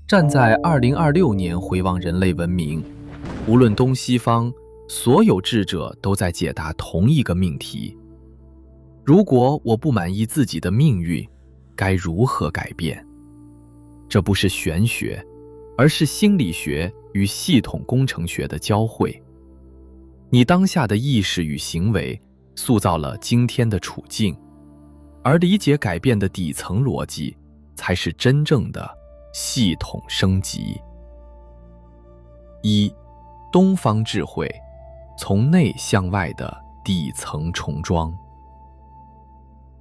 站在2026年回望人类文明，无论东西方，所有智者都在解答同一个命题：如果我不满意自己的命运，该如何改变？这不是玄学，而是心理学与系统工程学的交汇。你当下的意识与行为塑造了今天的处境，而理解改变的底层逻辑，才是真正的系统升级。一、东方智慧，从内向外的底层重装。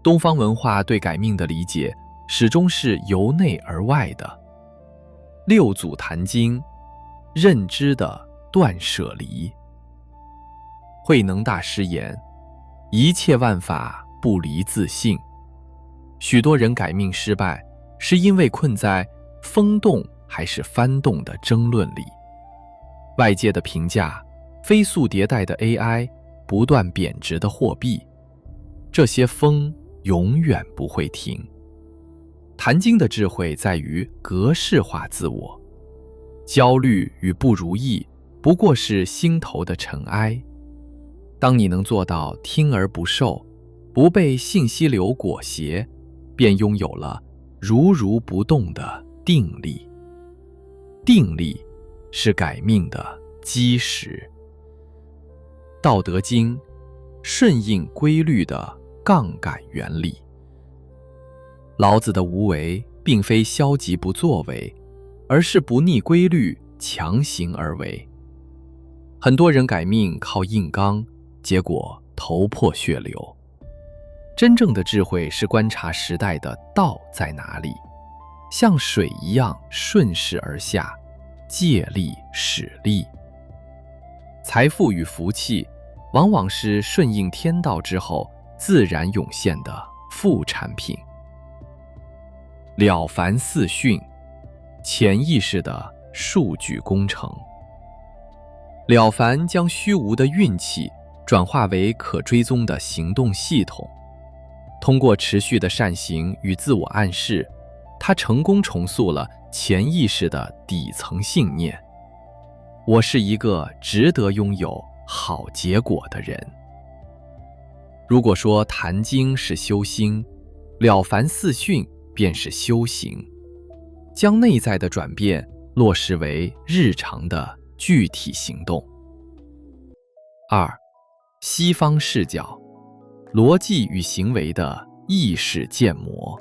东方文化对改命的理解始终是由内而外的。六祖坛经，认知的断舍离。慧能大师言：一切万法不离自性。许多人改命失败，是因为困在风动还是翻动的争论里。外界的评价，飞速迭代的 AI， 不断贬值的货币，这些风永远不会停。坛经的智慧在于格式化自我，焦虑与不如意不过是心头的尘埃。当你能做到听而不受，不被信息流裹挟，便拥有了如如不动的定力。定力是改命的基石。道德经，顺应规律的杠杆原理。老子的无为并非消极不作为，而是不逆规律，强行而为。很多人改命靠硬刚，结果头破血流。真正的智慧是观察时代的道在哪里，像水一样顺势而下，借力使力。财富与福气往往是顺应天道之后自然涌现的副产品。了凡四训，潜意识的数据工程。了凡将虚无的运气转化为可追踪的行动系统。通过持续的善行与自我暗示，他成功重塑了潜意识的底层信念：我是一个值得拥有好结果的人。如果说坛经是修心，了凡四训便是修行，将内在的转变落实为日常的具体行动。二、西方视角，逻辑与行为的意识建模。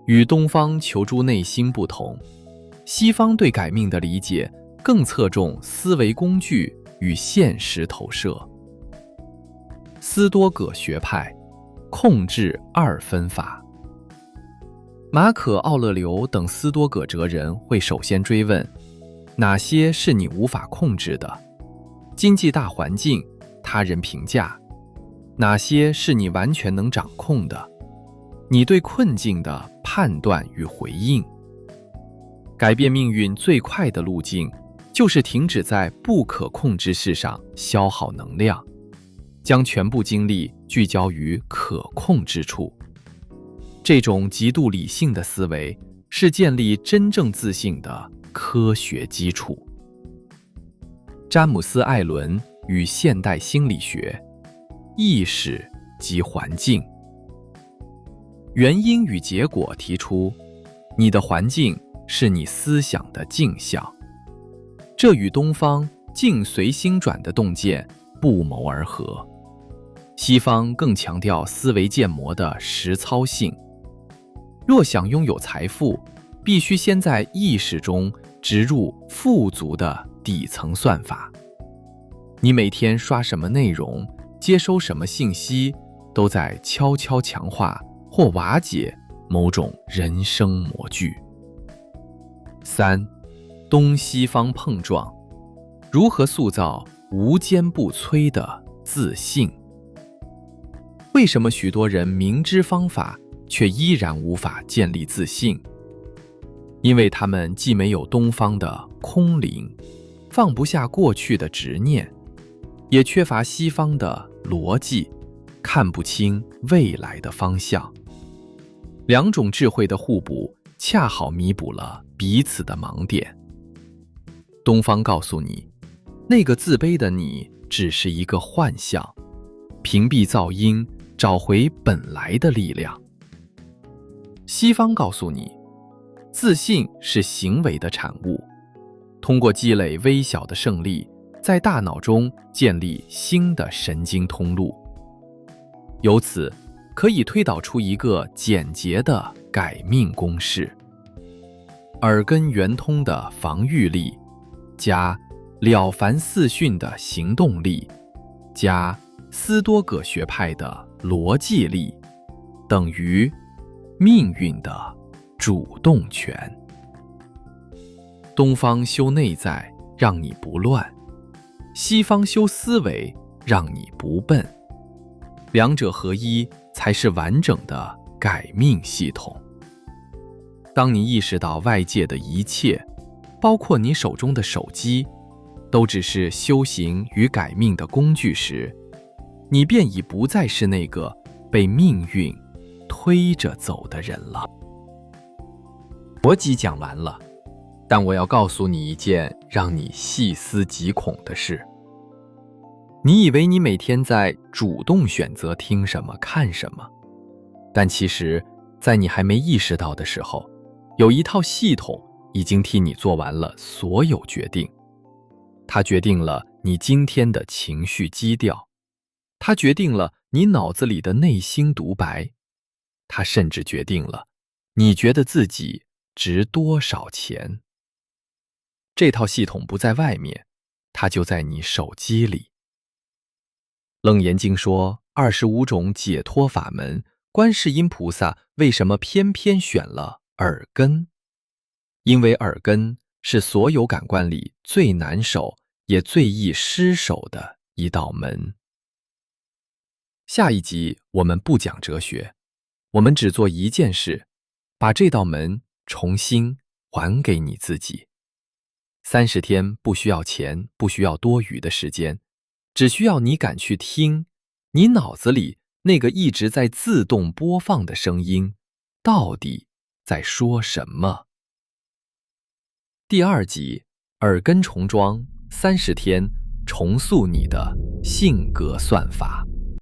与东方求诸内心不同，西方对改命的理解更侧重思维工具与现实投射。斯多葛学派，控制二分法。马可·奥勒留等斯多葛哲人会首先追问：哪些是你无法控制的？经济大环境、他人评价。哪些是你完全能掌控的？你对困境的判断与回应。改变命运最快的路径，就是停止在不可控之事上消耗能量，将全部精力聚焦于可控之处。这种极度理性的思维，是建立真正自信的科学基础。詹姆斯·艾伦与现代心理学，意识及环境。原因与结果提出，你的环境是你思想的镜像。这与东方境随心转的洞见不谋而合。西方更强调思维建模的实操性。若想拥有财富，必须先在意识中植入富足的底层算法。你每天刷什么内容，接收什么信息，都在悄悄强化或瓦解某种人生模具。三、东西方碰撞，如何塑造无坚不摧的自信？为什么许多人明知方法，却依然无法建立自信？因为他们既没有东方的空灵，放不下过去的执念，也缺乏西方的逻辑，看不清未来的方向。两种智慧的互补，恰好弥补了彼此的盲点。东方告诉你，那个自卑的你只是一个幻象，屏蔽噪音，找回本来的力量。西方告诉你，自信是行为的产物，通过积累微小的胜利，在大脑中建立新的神经通路，由此可以推导出一个简洁的改命公式：耳根圆通的防御力加了凡四训的行动力加斯多葛学派的逻辑力，等于命运的主动权。东方修内在，让你不乱；西方修思维，让你不笨。两者合一，才是完整的改命系统。当你意识到外界的一切，包括你手中的手机，都只是修行与改命的工具时，你便已不再是那个被命运推着走的人了。逻辑讲完了，但我要告诉你一件让你细思极恐的事。你以为你每天在主动选择听什么看什么，但其实在你还没意识到的时候，有一套系统已经替你做完了所有决定。它决定了你今天的情绪基调，它决定了你脑子里的内心独白，它甚至决定了你觉得自己值多少钱。这套系统不在外面，它就在你手机里。楞严经说25种解脱法门，观世音菩萨为什么偏偏选了耳根？因为耳根是所有感官里最难守也最易失守的一道门。下一集我们不讲哲学，我们只做一件事，把这道门重新还给你自己。30天不需要钱，不需要多余的时间，只需要你敢去听，你脑子里那个一直在自动播放的声音，到底在说什么？第2集，耳根重装，30天重塑你的性格算法。